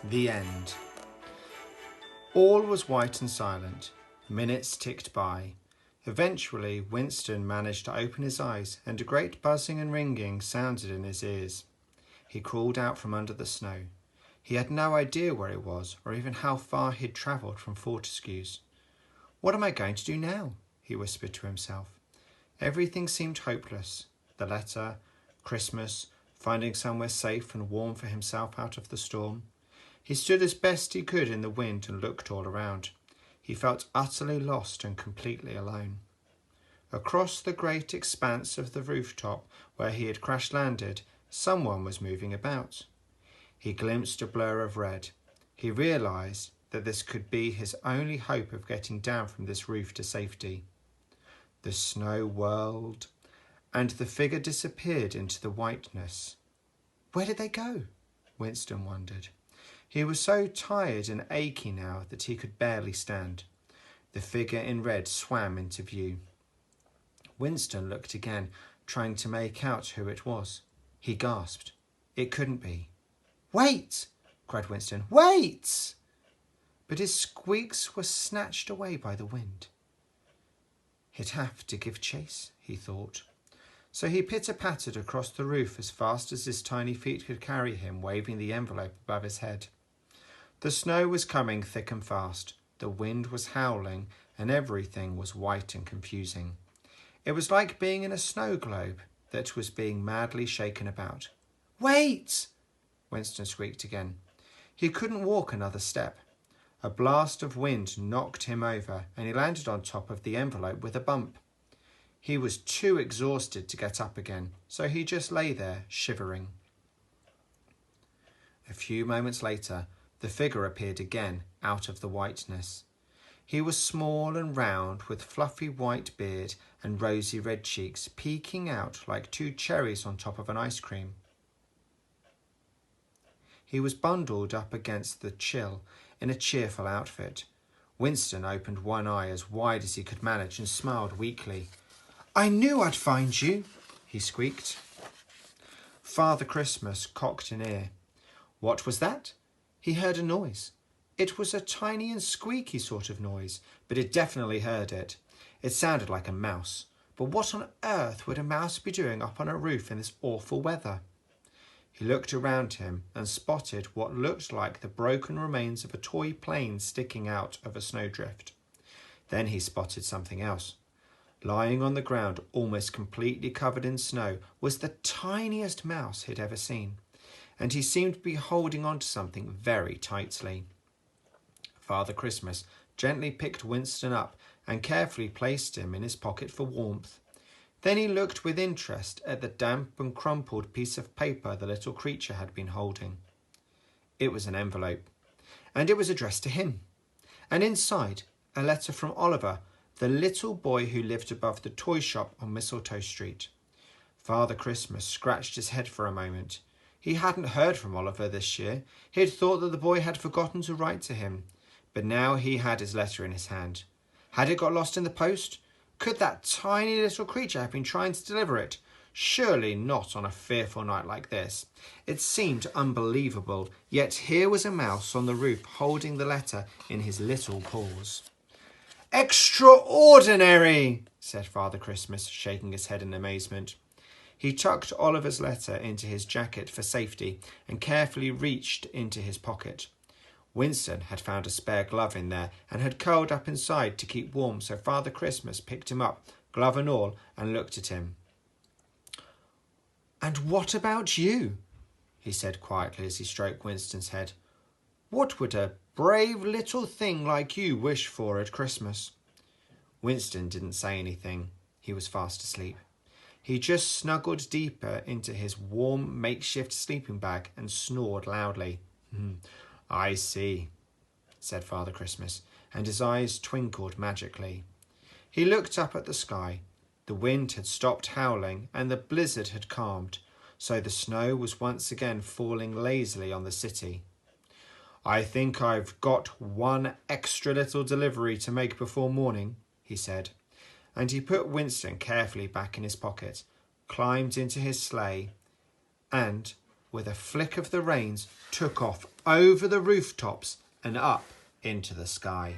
The end. All was white and silent. Minutes ticked by. Eventually, Winston managed to open his eyes, and a great buzzing and ringing sounded in his ears. He crawled out from under the snow. He had no idea where he was, or even how far he'd travelled from Fortescue's. "What am I going to do now?" he whispered to himself. Everything seemed hopeless. The letter, Christmas, finding somewhere safe and warm for himself out of the storm. He stood as best he could in the wind and looked all around. He felt utterly lost and completely alone. Across the great expanse of the rooftop where he had crash-landed, someone was moving about. He glimpsed a blur of red. He realised that this could be his only hope of getting down from this roof to safety. The snow whirled, and the figure disappeared into the whiteness. Where did they go? Winston wondered. He was so tired and achy now that he could barely stand. The figure in red swam into view. Winston looked again, trying to make out who it was. He gasped. It couldn't be. "Wait!" cried Winston. "Wait!" But his squeaks were snatched away by the wind. He'd have to give chase, he thought. So he pitter-pattered across the roof as fast as his tiny feet could carry him, waving the envelope above his head. The snow was coming thick and fast. The wind was howling, and everything was white and confusing. It was like being in a snow globe that was being madly shaken about. "Wait!" Winston squeaked again. He couldn't walk another step. A blast of wind knocked him over, and he landed on top of the envelope with a bump. He was too exhausted to get up again, so he just lay there, shivering. A few moments later, the figure appeared again, out of the whiteness. He was small and round, with fluffy white beard and rosy red cheeks, peeking out like two cherries on top of an ice cream. He was bundled up against the chill in a cheerful outfit. Winston opened one eye as wide as he could manage and smiled weakly. "I knew I'd find you," he squeaked. Father Christmas cocked an ear. What was that? He heard a noise. It was a tiny and squeaky sort of noise, but he definitely heard it. It sounded like a mouse. But what on earth would a mouse be doing up on a roof in this awful weather? He looked around him and spotted what looked like the broken remains of a toy plane sticking out of a snowdrift. Then he spotted something else. Lying on the ground, almost completely covered in snow, was the tiniest mouse he'd ever seen, and he seemed to be holding on to something very tightly. Father Christmas gently picked Winston up and carefully placed him in his pocket for warmth. Then he looked with interest at the damp and crumpled piece of paper the little creature had been holding. It was an envelope, and it was addressed to him, and inside a letter from Oliver, the little boy who lived above the toy shop on Mistletoe Street. Father Christmas scratched his head for a moment. He hadn't heard from Oliver this year. He had thought that the boy had forgotten to write to him, but now he had his letter in his hand. Had it got lost in the post? Could that tiny little creature have been trying to deliver it? Surely not on a fearful night like this. It seemed unbelievable, yet here was a mouse on the roof holding the letter in his little paws. "Extraordinary!" said Father Christmas, shaking his head in amazement. He tucked Oliver's letter into his jacket for safety and carefully reached into his pocket. Winston had found a spare glove in there and had curled up inside to keep warm, so Father Christmas picked him up, glove and all, and looked at him. "And what about you?" he said quietly as he stroked Winston's head. "What would a brave little thing like you wish for at Christmas?" Winston didn't say anything. He was fast asleep. He just snuggled deeper into his warm makeshift sleeping bag and snored loudly. "I see," said Father Christmas, and his eyes twinkled magically. He looked up at the sky. The wind had stopped howling and the blizzard had calmed, so the snow was once again falling lazily on the city. "I think I've got one extra little delivery to make before morning," he said, and he put Winston carefully back in his pocket, climbed into his sleigh, and, with a flick of the reins, took off over the rooftops and up into the sky.